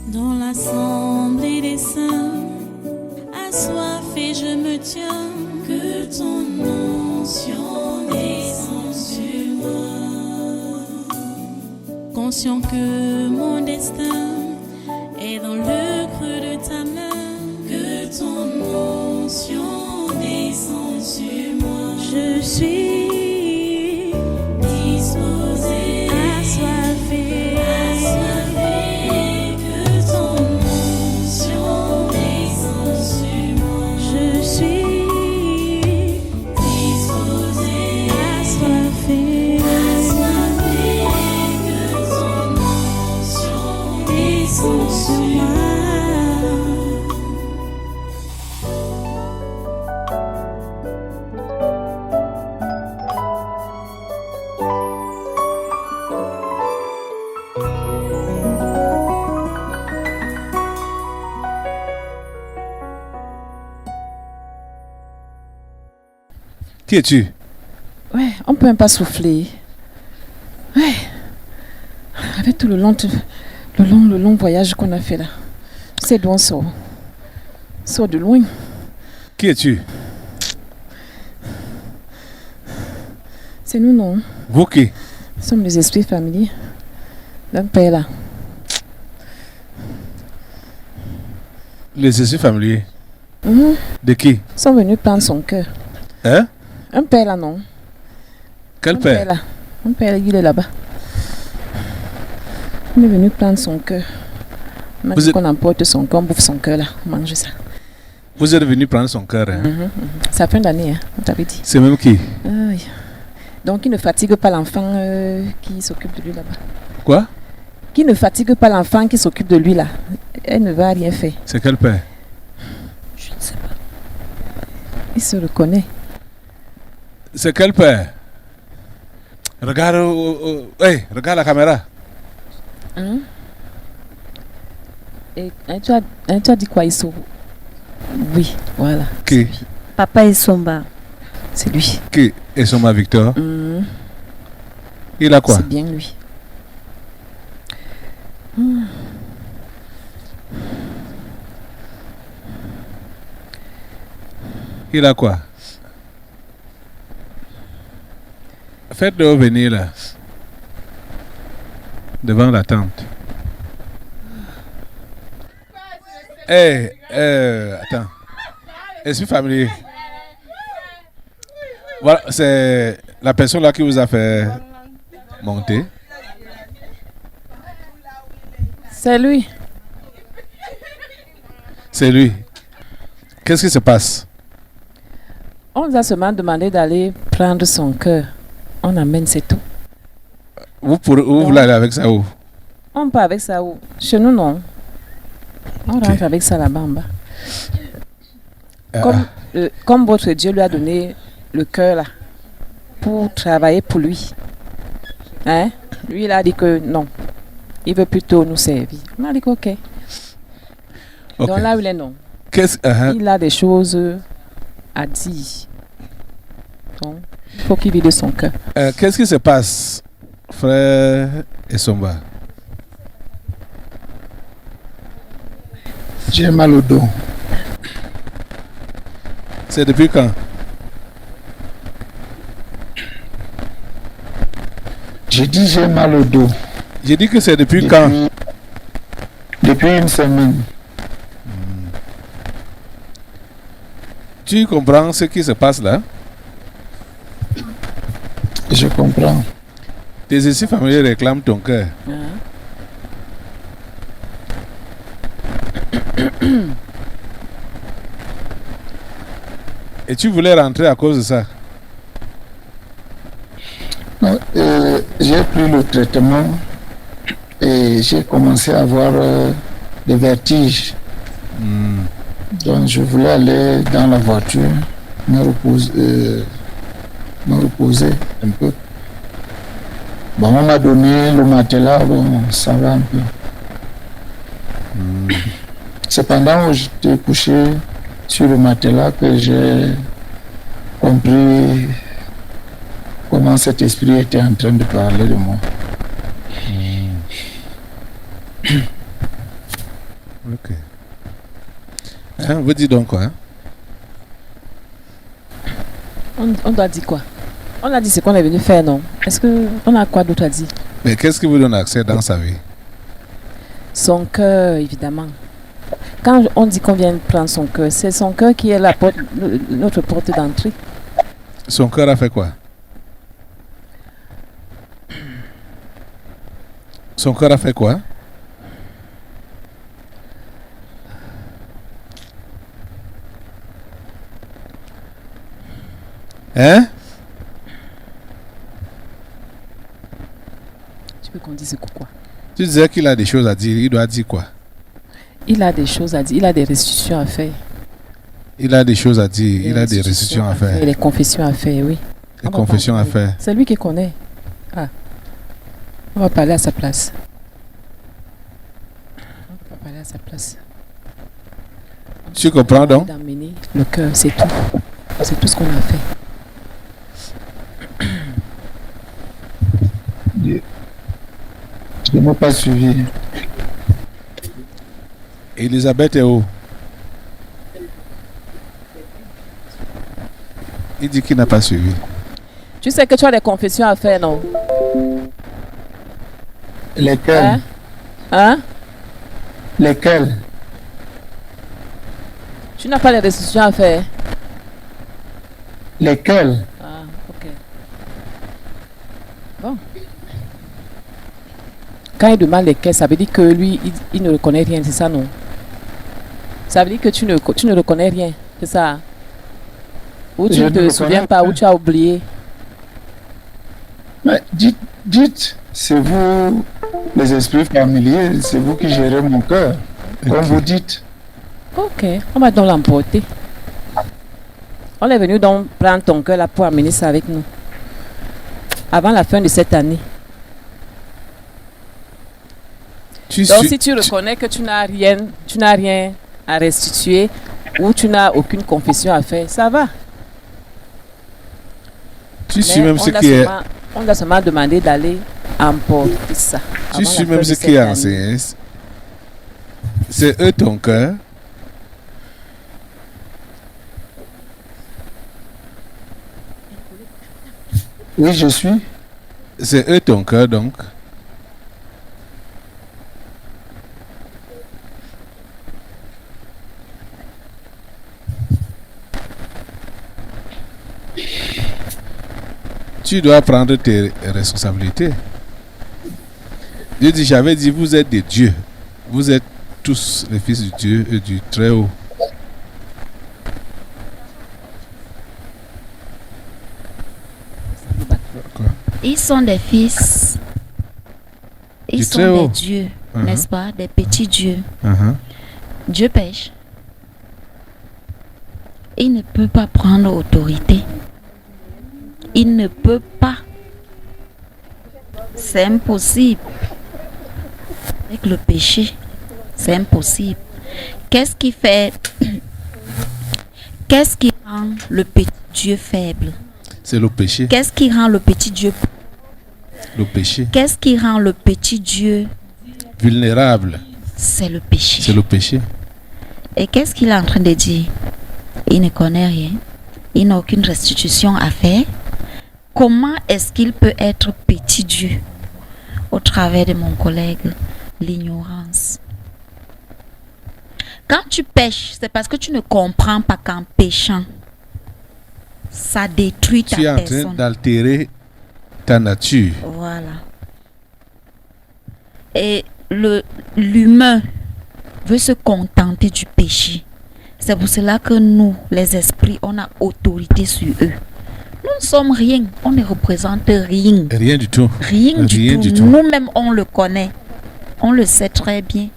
Dans l'assemblée des saints, assoiffé je me tiens, que ton onction descende sur moi. Conscient que mon destin est dans le creux de ta main, que ton onction descende sur moi. Je suis disposé, assoiffé, que ton onction descende sur moi. Je suis disposé, assoiffé, que ton onction descende sur moi. Qui es-tu? Ouais, on peut même pas souffler. Ouais. Avec tout le long voyage qu'on a fait là. C'est d'où on sort. On sort de loin. Qui es-tu? C'est nous, non? Vous qui? Nous sommes les esprits familiers d'un père là. Les esprits familiers. Mhm. De qui? Ils sont venus prendre son cœur. Hein? Un père là, non? Quel Un père? là. Un père, il est là-bas. Il est venu prendre son cœur. On a dit qu'on emporte son cœur, on bouffe son cœur là. On mange ça. Vous êtes venu prendre son cœur, hein? C'est la fin d'année, hein, on t'avait dit. C'est même qui? Aïe. Donc, il ne fatigue pas l'enfant qui s'occupe de lui là-bas. Quoi? Qui ne fatigue pas l'enfant qui s'occupe de lui là. Elle ne va rien faire. C'est quel père? Je ne sais pas. Il se reconnaît. C'est quel père? Regarde, hey, regarde la caméra. Hein? Et tu as dit quoi, Isso? Oui, voilà. Qui? Papa Essomba. C'est lui. Qui? Essomba Victor. Il a quoi? C'est bien lui. Il a quoi? Faites-le venir là. Devant la tente. Attends. Esprit familier. Voilà, c'est la personne là qui vous a fait monter. C'est lui. C'est lui. Qu'est-ce qui se passe? On nous a seulement demandé d'aller prendre son cœur. On amène, c'est tout. Vous voulez aller avec ça où? On part avec ça où? Chez nous, non. On rentre avec ça là-bas en bas. Comme votre Dieu lui a donné le cœur là, pour travailler pour lui. Hein? Lui, il a dit que non. Il veut plutôt nous servir. On a dit que ok. Donc là où il est non. Il a des choses à dire. Donc, il faut qu'il vide son cœur. Qu'est-ce qui se passe, frère Essomba? J'ai mal au dos. C'est depuis quand? J'ai dit j'ai mal au dos. J'ai dit que c'est depuis quand? Depuis une semaine. Tu comprends ce qui se passe là? Je comprends. Tes esprits familiers réclament ton cœur. Et tu voulais rentrer à cause de ça? Non, j'ai pris le traitement et j'ai commencé à avoir des vertiges. Donc je voulais aller dans la voiture, me reposer un peu. Bon, on m'a donné le matelas, bon, ça va un peu. C'est pendant que j'étais couché sur le matelas que j'ai compris comment cet esprit était en train de parler de moi. Ok. Hein, vous dites donc quoi? Hein? On doit dire quoi? On a dit ce qu'on est venu faire, non? Est-ce qu'on a quoi d'autre à dire? Mais qu'est-ce qui vous donne accès dans sa vie? Son cœur, évidemment. Quand on dit qu'on vient prendre son cœur, c'est son cœur qui est la porte, notre porte d'entrée. Son cœur a fait quoi? Son cœur a fait quoi? Hein? Tu veux qu'on dise quoi? Tu disais qu'il a des choses à dire. Il doit dire quoi? Il a des choses à dire. Il a des restitutions à faire. Il a des choses à dire. Il a des restitutions à faire. Et des confessions à faire, oui. Des confessions à faire. C'est lui qui connaît. Ah. On va parler à sa place. On va parler à sa place. Tu comprends donc? D'amener le cœur, c'est tout. C'est tout ce qu'on a fait. Je n'ai pas suivi. Elisabeth est où? Il dit qu'il n'a pas suivi. Tu sais que tu as des confessions à faire, non? Lesquelles? Hein? Hein? Lesquelles? Tu n'as pas de restitutions à faire? Lesquelles? Ah, ok. Bon. Quand il demande lesquels, ça veut dire que lui, il ne reconnaît rien, c'est ça, non? Ça veut dire que tu ne reconnais rien, c'est ça? Ou tu Je ne ne te reconnais souviens pas, pas. ou tu as oublié? Mais dites, c'est vous, les esprits familiers, c'est vous qui gérez mon cœur. Comme vous dites. Ok, on va donc l'emporter. On est venu donc prendre ton cœur là pour amener ça avec nous. Avant la fin de cette année. Donc si tu reconnais que tu n'as rien à restituer ou tu n'as aucune confession à faire, ça va. Tu suis même ce qui est. On a seulement demandé d'aller emporter ça. Tu suis même ce qui est enseigné. C'est eux ton cœur. Oui, je suis. C'est eux ton cœur donc. Tu dois prendre tes responsabilités. Dieu dit, j'avais dit, vous êtes des dieux. Vous êtes tous les fils du Dieu et du Très-Haut. Ils sont des fils. Ils Du sont Très-Haut. des dieux, n'est-ce pas? Des petits dieux. Dieu pêche. Il ne peut pas prendre autorité. Il ne peut pas. C'est impossible. Avec le péché, c'est impossible. Qu'est-ce qui fait... Qu'est-ce qui rend le petit Dieu faible? C'est le péché. Qu'est-ce qui rend le petit Dieu... Le péché. Qu'est-ce qui rend le petit Dieu... Vulnérable. C'est le péché. C'est le péché. Et qu'est-ce qu'il est en train de dire? Il ne connaît rien. Il n'a aucune restitution à faire. Comment est-ce qu'il peut être petit Dieu? Au travers de mon collègue, l'ignorance. Quand tu pêches, c'est parce que tu ne comprends pas qu'en péchant, ça détruit ta Tu es en train personne. d'altérer ta nature. Voilà. Et l'humain veut se contenter du péché. C'est pour cela que nous, les esprits, on a autorité sur eux. Nous ne sommes rien. On ne représente rien. Rien du tout. Rien Rien du du tout. tout. Nous-mêmes, on le connaît. On le sait très bien.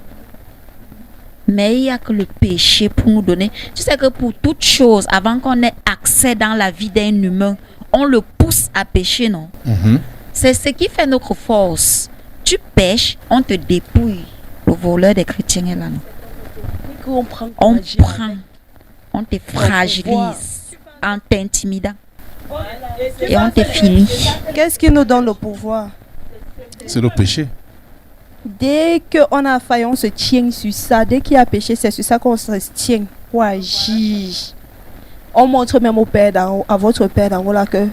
Mais il n'y a que le péché pour nous donner. Tu sais que pour toute chose, avant qu'on ait accès dans la vie d'un humain, on le pousse à pécher, non? C'est ce qui fait notre force. Tu pêches, on te dépouille. Le voleur des chrétiens est là, non? On prend, on te fragilise en t'intimidant. Et on te finit. Qu'est-ce qui nous donne le pouvoir? C'est le péché. Dès qu'on a failli, on se tient sur ça. Dès qu'il y a péché, c'est sur ça qu'on se tient pour agir. On montre même au père à votre père d'en haut là que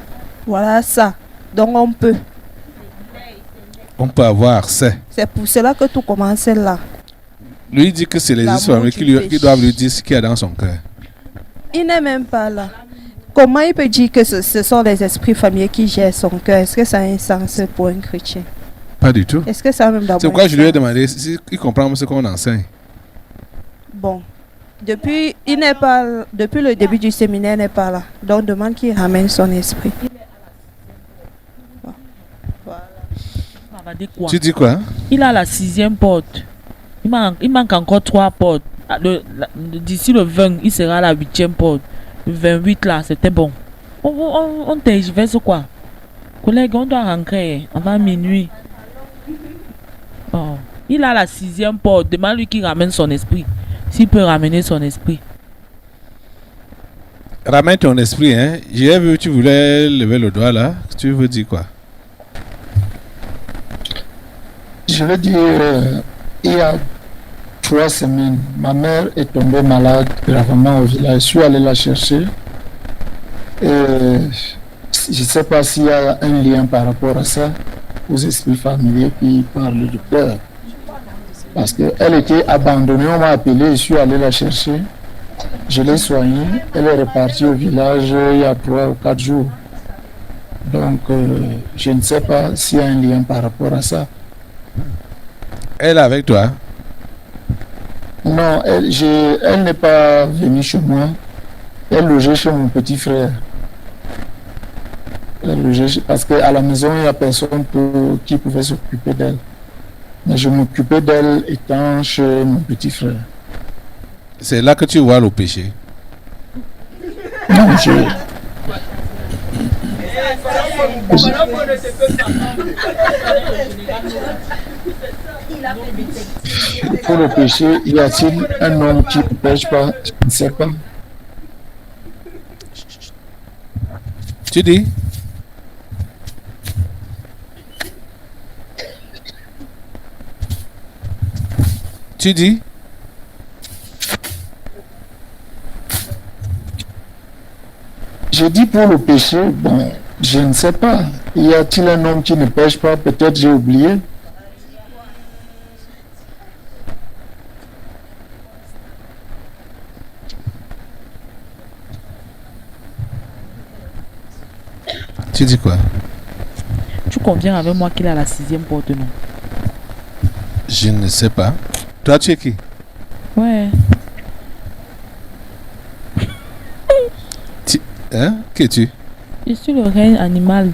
voilà ça. Donc on peut. On peut avoir accès. C'est pour cela que tout commence là. Lui il dit que c'est les L'amour esprits du qui péché. doivent lui dire ce qu'il y a dans son cœur. Il n'est même pas là. Comment il peut dire que ce sont les esprits familiers qui gèrent son cœur? Est-ce que ça a un sens pour un chrétien? Pas du tout. Est-ce que ça a même d'abord C'est pourquoi un je lui ai sens? demandé s'il comprend ce qu'on enseigne. Bon. Depuis le début du séminaire, il n'est pas là. Donc demande qu'il ramène son esprit. Ça va dire quoi? Tu dis quoi? Il a la 6e porte. Il manque encore 3 portes. D'ici le 20, il sera à la 8e porte. Le 28 là, c'était bon. On tergiverse quoi? Collègue, on doit rentrer avant minuit. Oh. Il a la 6e porte. Demande-lui qu'il ramène son esprit. S'il peut ramener son esprit. Ramène ton esprit, hein. J'ai vu que tu voulais lever le doigt là. Tu veux dire quoi? Je veux dire, il y a 3 semaines, ma mère est tombée malade gravement au village. Je suis allé la chercher. Et je ne sais pas s'il y a un lien par rapport à ça, aux esprits familiers qui parlent du cœur. Parce qu'elle était abandonnée, on m'a appelé, je suis allé la chercher. Je l'ai soignée. Elle est repartie au village il y a 3 ou 4 jours. Donc, je ne sais pas s'il y a un lien par rapport à ça. Elle est avec toi? Non, elle n'est pas venue chez moi. Elle logeait chez mon petit frère. Elle logeait parce qu'à la maison, il n'y a personne qui pouvait s'occuper d'elle. Mais je m'occupais d'elle étant chez mon petit frère. C'est là que tu vois le péché. Non, pour le péché, y a-t-il un homme qui ne pêche pas? Je ne sais pas. Tu dis? Tu dis? Je dis pour le péché, bon, je ne sais pas. Y a-t-il un homme qui ne pêche pas? Peut-être j'ai oublié. Tu dis quoi? Tu conviens avec moi qu'il a la 6e porte, non? Je ne sais pas. Toi, tu es qui? Ouais. Hein? Qui es-tu? Je suis le règne animal.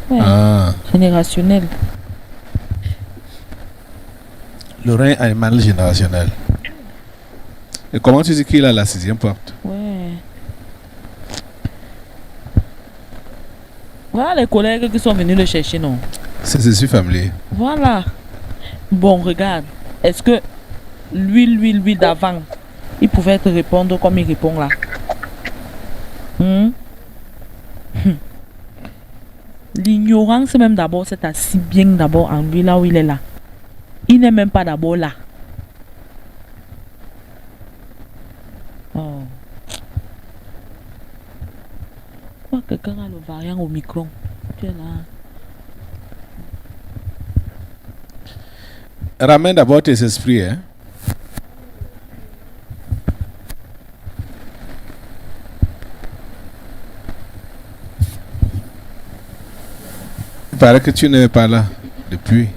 Ouais. Ah, Générationnel. le règne animal générationnel. Et comment tu dis qu'il a la 6e porte? Ouais. Voilà les collègues qui sont venus le chercher, non? C'est esprits familiers. Voilà. Bon, regarde. Est-ce que lui d'avant, il pouvait te répondre comme il répond là? L'ignorance même d'abord, c'est assis bien d'abord en lui là où il est là. Il n'est même pas d'abord là. Oh. Pourquoi quelqu'un a le variant au micro? Tu es là. Ramène d'abord tes esprits, hein. Il paraît que tu n'es pas là depuis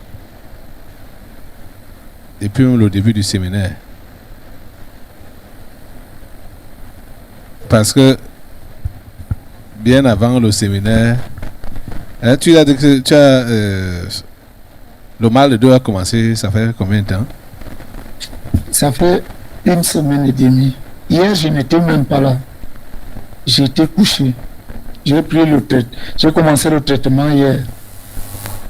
le début du séminaire. Parce que bien avant le séminaire, hein, tu as dit que le mal de dos a commencé, ça fait combien de temps? Ça fait 1 semaine et demie. Hier, je n'étais même pas là. J'étais couché. J'ai commencé le traitement hier.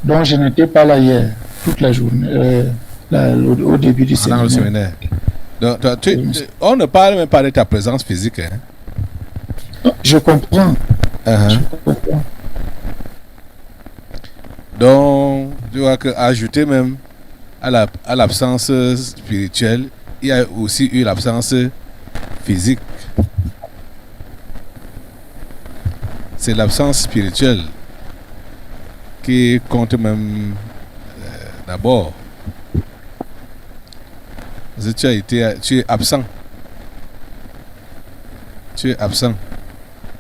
Donc, je n'étais pas là hier, toute la journée, au début du Dans le séminaire. séminaire. Donc, on ne parle même pas de ta présence physique. Hein? Je comprends. Uh-huh. Je comprends. Donc, tu vois que ajouter même à l'absence spirituelle, il y a aussi eu l'absence physique. C'est l'absence spirituelle qui compte même d'abord. Parce que tu es absent. Tu es absent.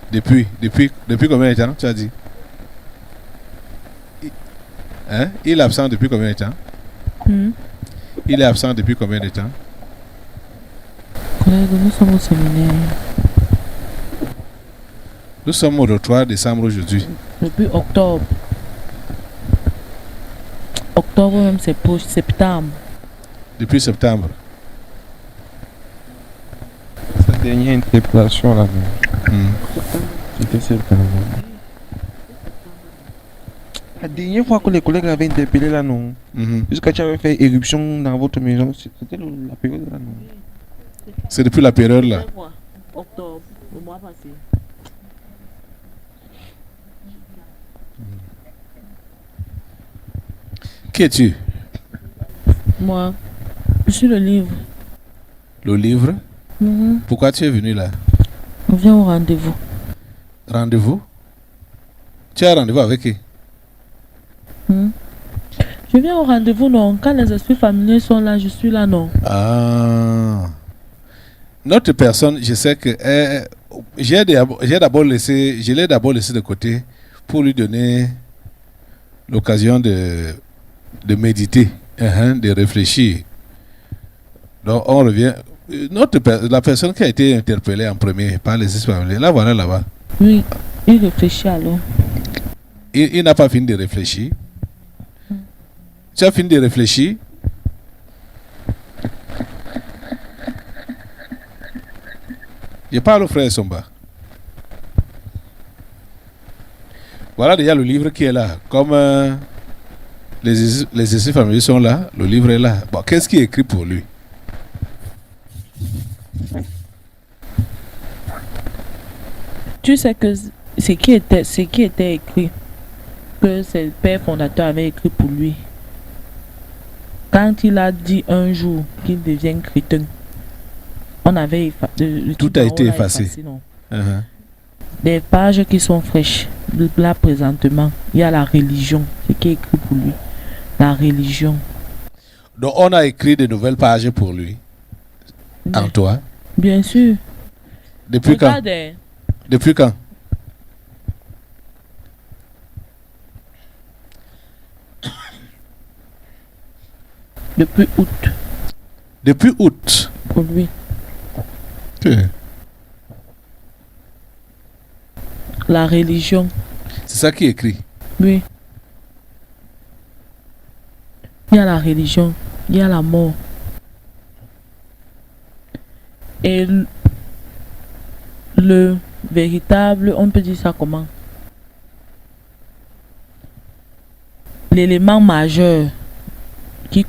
Depuis combien de temps, tu as dit? Hein? Il est absent depuis combien de temps? Il est absent depuis combien de temps? Nous sommes au séminaire. Nous sommes au 3 décembre aujourd'hui. Depuis octobre. Octobre même, c'est pour septembre. Depuis septembre. Sa dernière interpellation là, c'était septembre. La dernière fois que les collègues avaient interpellé là, non. Jusqu'à tu avais fait éruption dans votre maison, c'était la période là, non. C'est depuis la période là. Octobre, le mois passé. Qui es-tu? Moi, je suis le livre. Le livre? Pourquoi tu es venu là? On vient au rendez-vous. Rendez-vous? Tu as rendez-vous avec qui? Je viens au rendez-vous, non. Quand les esprits familiers sont là, je suis là, non. Ah. Notre personne, je sais que je l'ai d'abord laissé de côté pour lui donner l'occasion de méditer, de réfléchir. Donc on revient. La personne qui a été interpellée en premier par les esprits familiers, la voilà là-bas. Oui, il réfléchit alors. Il n'a pas fini de réfléchir. Tu as fini de réfléchir? Je parle au frère Somba. Voilà déjà le livre qui est là. Comme les esprits familiers sont là, le livre est là. Bon, qu'est-ce qui est écrit pour lui? Tu sais que ce qui était écrit, que c'est le père fondateur avait écrit pour lui. Quand il a dit un jour qu'il devient chrétien, on avait tout a été effacé. Non. Des pages qui sont fraîches. Là, présentement, il y a la religion. Ce qui est écrit pour lui. La religion. Donc, on a écrit de nouvelles pages pour lui. En toi. Bien sûr. Depuis quand? Depuis quand? Depuis août. Depuis août. Pour lui. Okay. La religion. C'est ça qui est écrit. Oui. Il y a la religion, il y a la mort. Et le véritable, on peut dire ça comment? L'élément majeur qui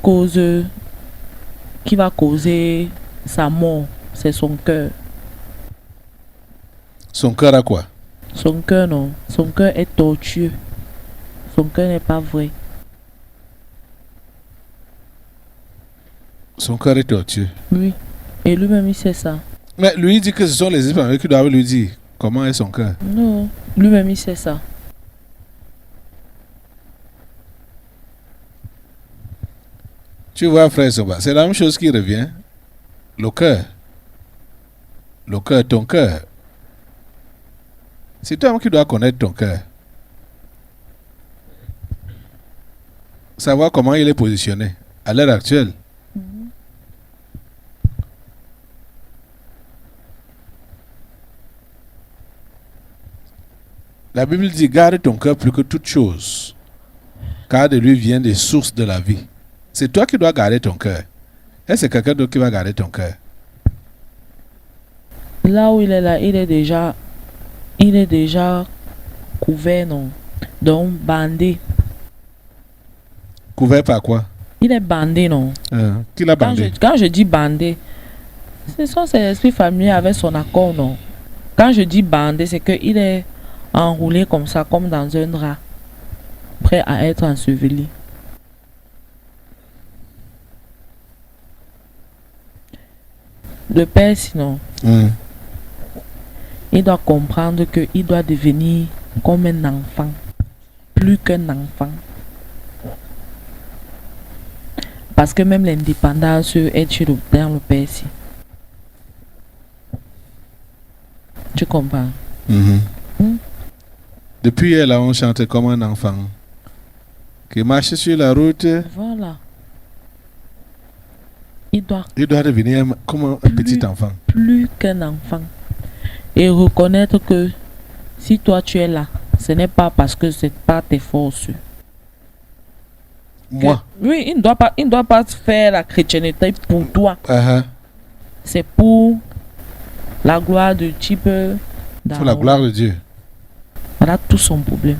va causer sa mort, c'est son cœur. Son cœur a quoi? Son cœur, non. Son cœur est tortueux. Son cœur n'est pas vrai. Son cœur est tortueux. Oui. Et lui-même, il sait ça. Mais lui, il dit que ce sont les esprits qui doivent lui dire comment est son cœur. Non. Lui-même, il sait ça. Tu vois, frère Soba, c'est la même chose qui revient. Le cœur. Le cœur, ton cœur. C'est toi qui dois connaître ton cœur. Savoir comment il est positionné à l'heure actuelle. La Bible dit, garde ton cœur plus que toute chose, car de lui viennent des sources de la vie. C'est toi qui dois garder ton cœur. Et c'est quelqu'un d'autre qui va garder ton cœur. Là où il est là, il est déjà couvert, non? Donc, bandé. Couvert par quoi? Il est bandé, non? Qui l'a bandé? Quand je dis bandé, ce sont ses esprits familiers avec son accord, non? Quand je dis bandé, c'est qu'il est enroulé comme ça, comme dans un drap, prêt à être enseveli. Le père, sinon, il doit comprendre qu'il doit devenir comme un enfant, plus qu'un enfant. Parce que même l'indépendance est dans le père. Si. Tu comprends? Depuis elle, on chantait comme un enfant qui marche sur la route. Voilà. Il doit devenir comme un petit enfant. Plus qu'un enfant. Et reconnaître que si toi tu es là, ce n'est pas parce que c'est pas tes forces. Moi? Oui, il ne doit pas faire la chrétienté pour toi. C'est pour la gloire de type. Pour la gloire de Dieu. Voilà tout son problème.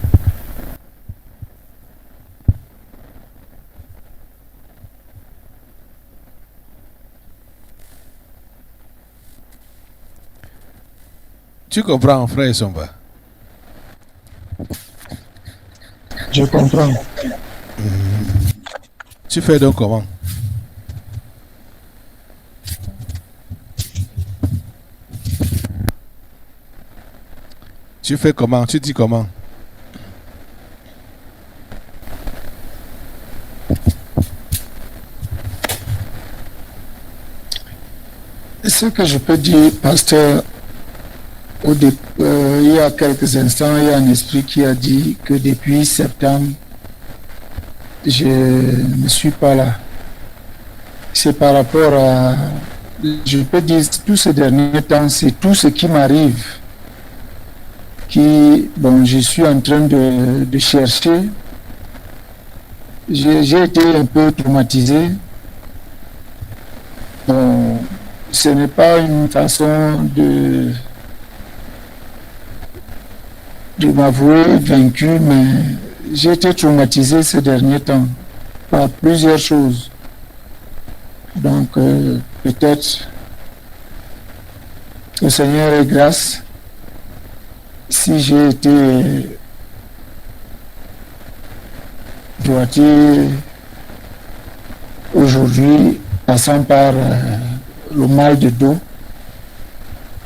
Tu comprends, frère Somba? Je comprends. Tu fais donc comment? Tu fais comment? Tu dis comment? Ce que je peux dire, pasteur, il y a quelques instants, il y a un esprit qui a dit que depuis septembre, je ne suis pas là. C'est par rapport à, je peux dire, tous ces derniers temps, c'est tout ce qui m'arrive qui, bon, je suis en train de chercher. J'ai été un peu traumatisé. Bon, ce n'est pas une façon de m'avouer vaincu, mais j'ai été traumatisé ces derniers temps par plusieurs choses. Donc, peut-être que le Seigneur ait grâce si j'ai été droitier aujourd'hui, passant par le mal de dos.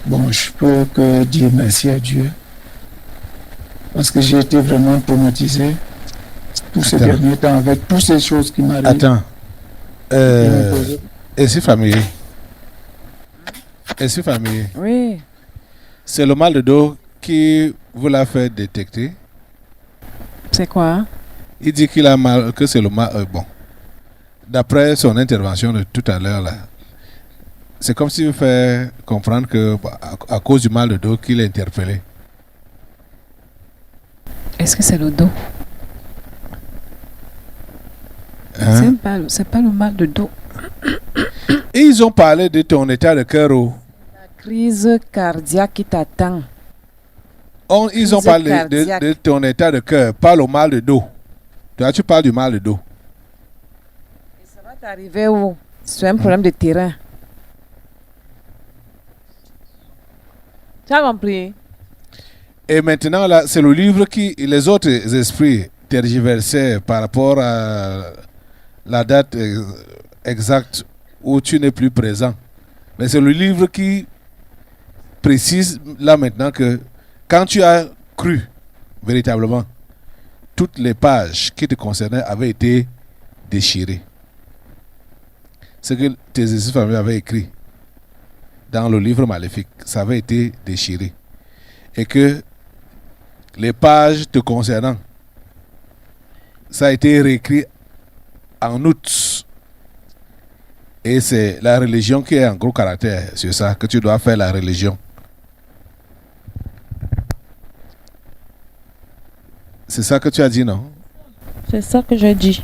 Bon, je peux que dire merci à Dieu. Parce que j'ai été vraiment traumatisé tous ces derniers temps avec toutes ces choses qui m'arrivent. Attends. Est-ce familier? Est-ce familier? Oui. C'est le mal de dos qui vous l'a fait détecter? C'est quoi? Il dit qu'il a mal, que c'est le mal. Bon. D'après son intervention de tout à l'heure, là, c'est comme s'il vous fait comprendre que à cause du mal de dos qu'il est interpellé. Est-ce que c'est le dos? Hein? C'est pas le mal de dos. Et ils ont parlé de ton état de cœur. La crise cardiaque qui t'attend. Ils ont parlé de ton état de cœur, pas le mal de dos. Toi, tu parles du mal de dos. Et ça va t'arriver où? C'est un problème de terrain. Tu as compris? Et maintenant, là, c'est le livre qui les autres esprits tergiversaient par rapport à la date exacte où tu n'es plus présent. Mais c'est le livre qui précise là maintenant que quand tu as cru véritablement, toutes les pages qui te concernaient avaient été déchirées. Ce que tes esprits familiers avaient écrit dans le livre maléfique, ça avait été déchiré. Et que les pages te concernant, ça a été réécrit en août. Et c'est la religion qui est en gros caractère sur ça, que tu dois faire la religion. C'est ça que tu as dit, non? C'est ça que j'ai dit.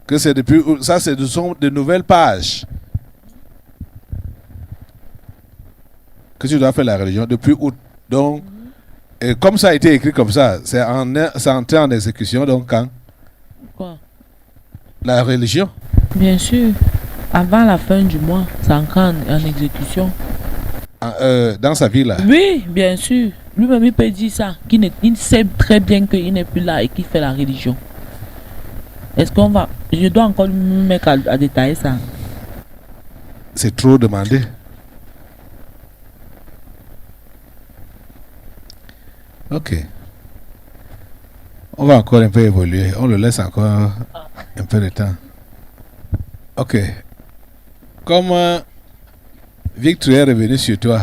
Que c'est depuis... Ça, ce sont de nouvelles pages. Que tu dois faire la religion depuis août. Donc, et comme ça a été écrit comme ça, c'est entré en exécution, donc quand? Quoi? La religion. Bien sûr. Avant la fin du mois, c'est encore en exécution. Dans sa vie, là? Oui, bien sûr. Lui-même, il peut dire ça. Il sait très bien qu'il n'est plus là et qu'il fait la religion. Est-ce qu'on va... Je dois encore me mettre à détailler ça. C'est trop demandé. Ok. On va encore un peu évoluer. On le laisse encore un peu de temps. Ok. Comme Victor est revenu sur toi,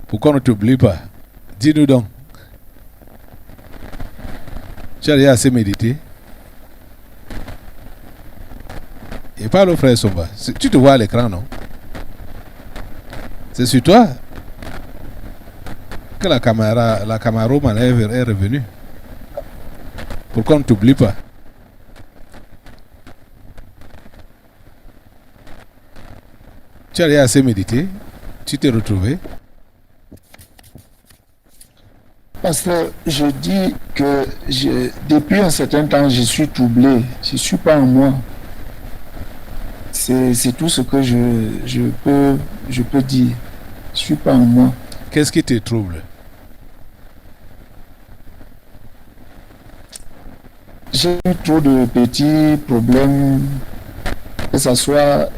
pourquoi on ne t'oublie pas? Dis-nous donc. Tu as déjà assez médité? Et parle au frère Somba. Tu te vois à l'écran, non? C'est sur toi que la caméra est revenue. Pourquoi on ne t'oublie pas? Tu as déjà assez médité? Tu t'es retrouvé? Parce que je dis que depuis un certain temps, je suis troublé. Je ne suis pas en moi. C'est tout ce que je peux dire. Je ne suis pas en moi. Qu'est-ce qui te trouble? J'ai eu trop de petits problèmes, que ce soit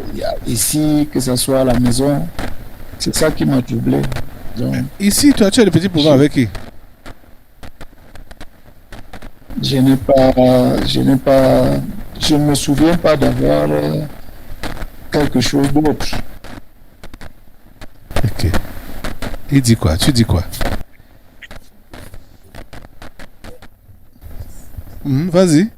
ici, que ce soit à la maison. C'est ça qui m'a troublé. Donc, ici, toi, tu as des petits problèmes avec qui? je ne me souviens pas d'avoir quelque chose d'autre. Ok. Il dit quoi? Tu dis quoi? Vas-y.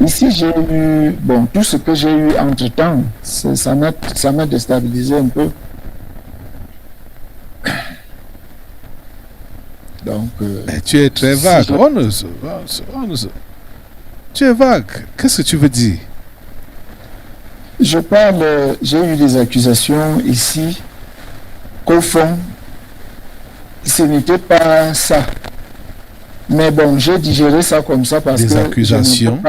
Ici, j'ai eu, bon, tout ce que j'ai eu entre-temps, ça m'a déstabilisé un peu. Donc, Mais tu es très vague. Tu es vague. Qu'est-ce que tu veux dire? je parle, j'ai eu des accusations ici qu'au fond, ce n'était pas ça. Mais bon, j'ai digéré ça comme ça parce Des que... accusations?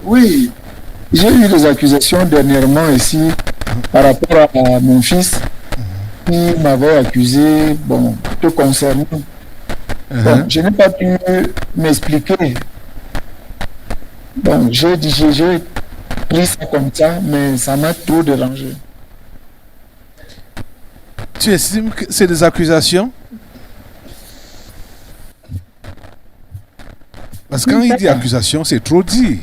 Oui, j'ai eu des accusations dernièrement ici par rapport à mon fils qui m'avait accusé, bon, te concernant. Bon, je n'ai pas pu m'expliquer. Bon, j'ai pris ça comme ça, mais ça m'a trop dérangé. Tu estimes que c'est des accusations? Parce que quand il dit accusation, c'est trop dit.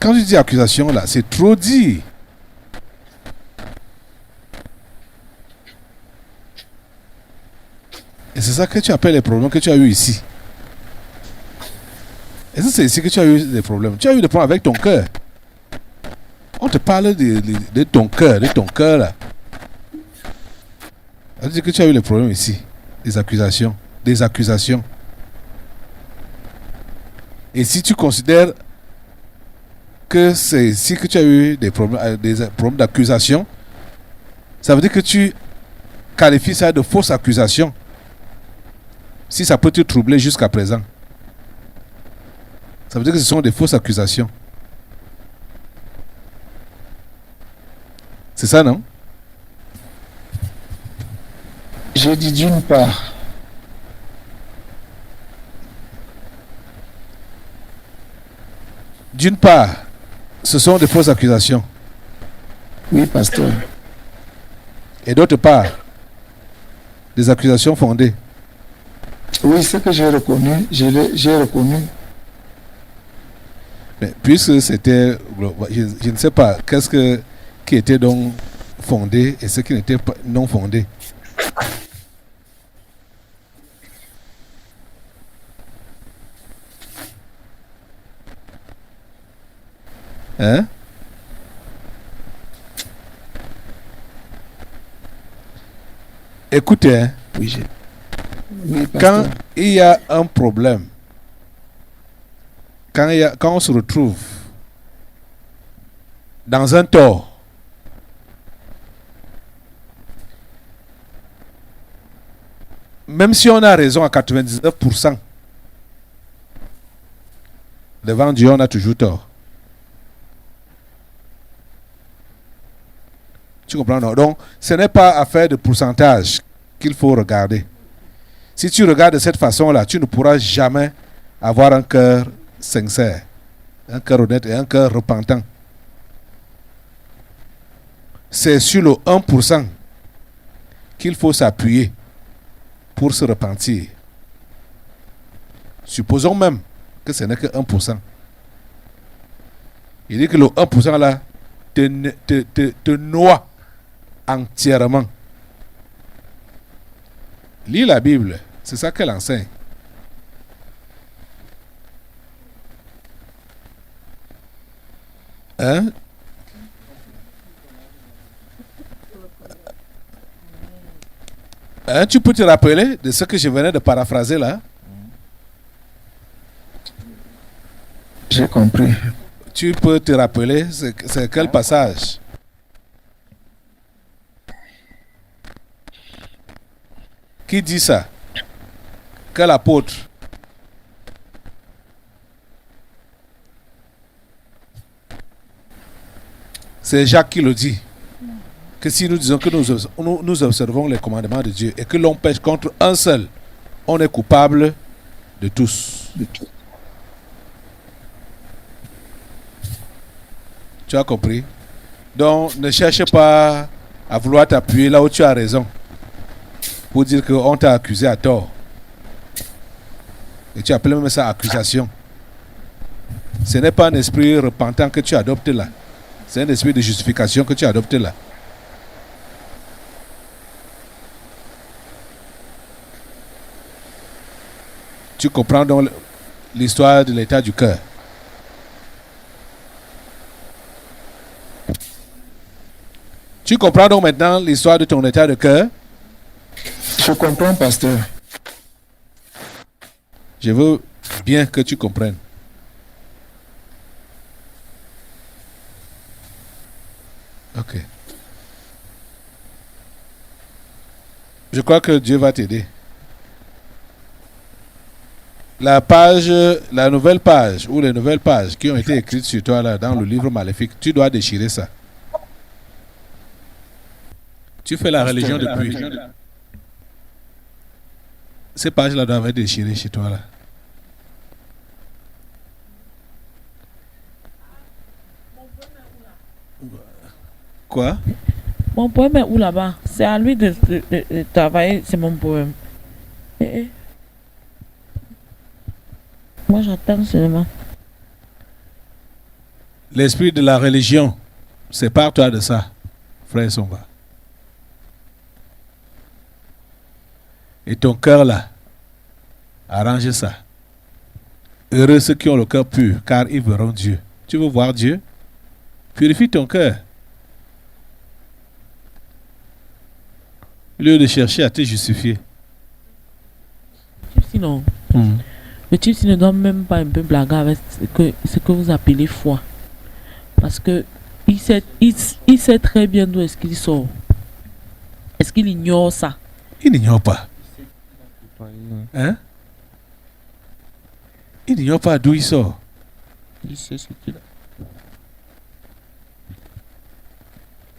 Quand je dis accusation, là, c'est trop dit. Et c'est ça que tu appelles les problèmes que tu as eu ici. Et ça, c'est ici que tu as eu des problèmes. Tu as eu des problèmes avec ton cœur. On te parle de ton cœur, là. Ça veut dire que tu as eu les problèmes ici. Des accusations. Des accusations. Et si tu considères que c'est ici que tu as eu des problèmes d'accusation, ça veut dire que tu qualifies ça de fausse accusation. Si ça peut te troubler jusqu'à présent, ça veut dire que ce sont des fausses accusations. C'est ça, non? J'ai dit d'une part. D'une part, ce sont des fausses accusations. Oui, pasteur. Et d'autre part, des accusations fondées. Oui, ce que j'ai reconnu, j'ai reconnu. Mais puisque c'était, je ne sais pas, qui était donc fondé et ce qui n'était pas non fondé. Hein? Écoutez, hein, Oui, oui, quand pasteur. il y a un problème, quand on se retrouve dans un tort, même si on a raison à 99%, devant Dieu, on a toujours tort. Tu comprends, non? Donc, ce n'est pas affaire de pourcentage qu'il faut regarder. Si tu regardes de cette façon-là, tu ne pourras jamais avoir un cœur sincère, un cœur honnête et un cœur repentant. C'est sur le 1% qu'il faut s'appuyer pour se repentir. Supposons même que ce n'est que 1%. Il dit que le 1% là te noie entièrement. Lis la Bible, c'est ça qu'elle enseigne. Hein? Hein, tu peux te rappeler de ce que je venais de paraphraser là? J'ai compris. Tu peux te rappeler, c'est quel passage? Qui dit ça? Quel apôtre? C'est Jacques qui le dit. Que si nous disons que nous observons les commandements de Dieu et que l'on pêche contre un seul, on est coupable de tous. Tu as compris? Donc, ne cherche pas à vouloir t'appuyer là où tu as raison pour dire qu'on t'a accusé à tort. Et tu appelles même ça accusation. Ce n'est pas un esprit repentant que tu adoptes là. C'est un esprit de justification que tu adoptes là. Tu comprends donc l'histoire de l'état du cœur. Tu comprends donc maintenant l'histoire de ton état de cœur? Je comprends, pasteur. Je veux bien que tu comprennes. Ok. Je crois que Dieu va t'aider. La nouvelle page ou les nouvelles pages qui ont été écrites sur toi là dans le livre maléfique, tu dois déchirer ça. Tu fais la religion depuis. Ces pages-là doivent être déchirées chez toi là. Quoi? Mon poème est où là-bas? C'est à lui de travailler, c'est mon poème. Moi j'attends seulement. L'esprit de la religion, sépare-toi de ça, frère Songa. Et ton cœur là, arrange ça. Heureux ceux qui ont le cœur pur, car ils verront Dieu. Tu veux voir Dieu? Purifie ton cœur. Au lieu de chercher à te justifier. Sinon, le type ne doit même pas un peu blaguer avec ce que vous appelez foi. Parce que il sait très bien d'où est-ce qu'il sort. Est-ce qu'il ignore ça? Il n'ignore pas. Hein? Il n'ignore pas d'où il sort. Il sait ce qu'il a.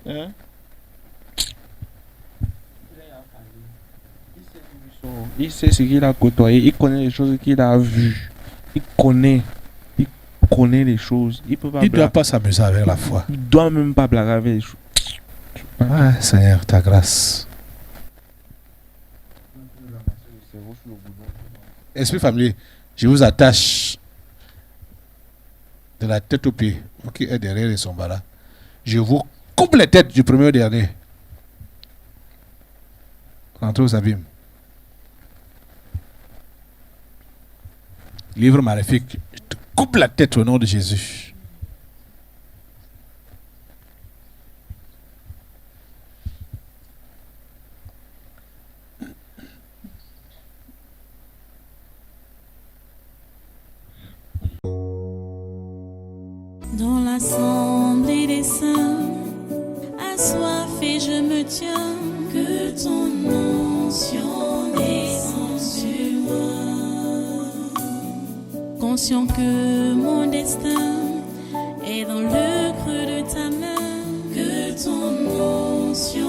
Hein? Il sait ce qu'il a côtoyé, il connaît les choses qu'il a vues. Il connaît les choses. Il peut pas. Il ne doit pas s'amuser avec la foi. Il doit même pas blaguer avec les choses. Ah, Seigneur, ta grâce. Esprit familier, je vous attache de la tête aux pieds, qui est derrière les sombras. Je vous coupe les têtes du premier au dernier. Rentrez aux abîmes. Livre maléfique, je te coupe la tête au nom de Jésus. Dans l'assemblée des saints, assoiffé je me tiens, que ton onction descende sur moi. Conscient que mon destin est dans le creux de ta main, que ton nom l'onction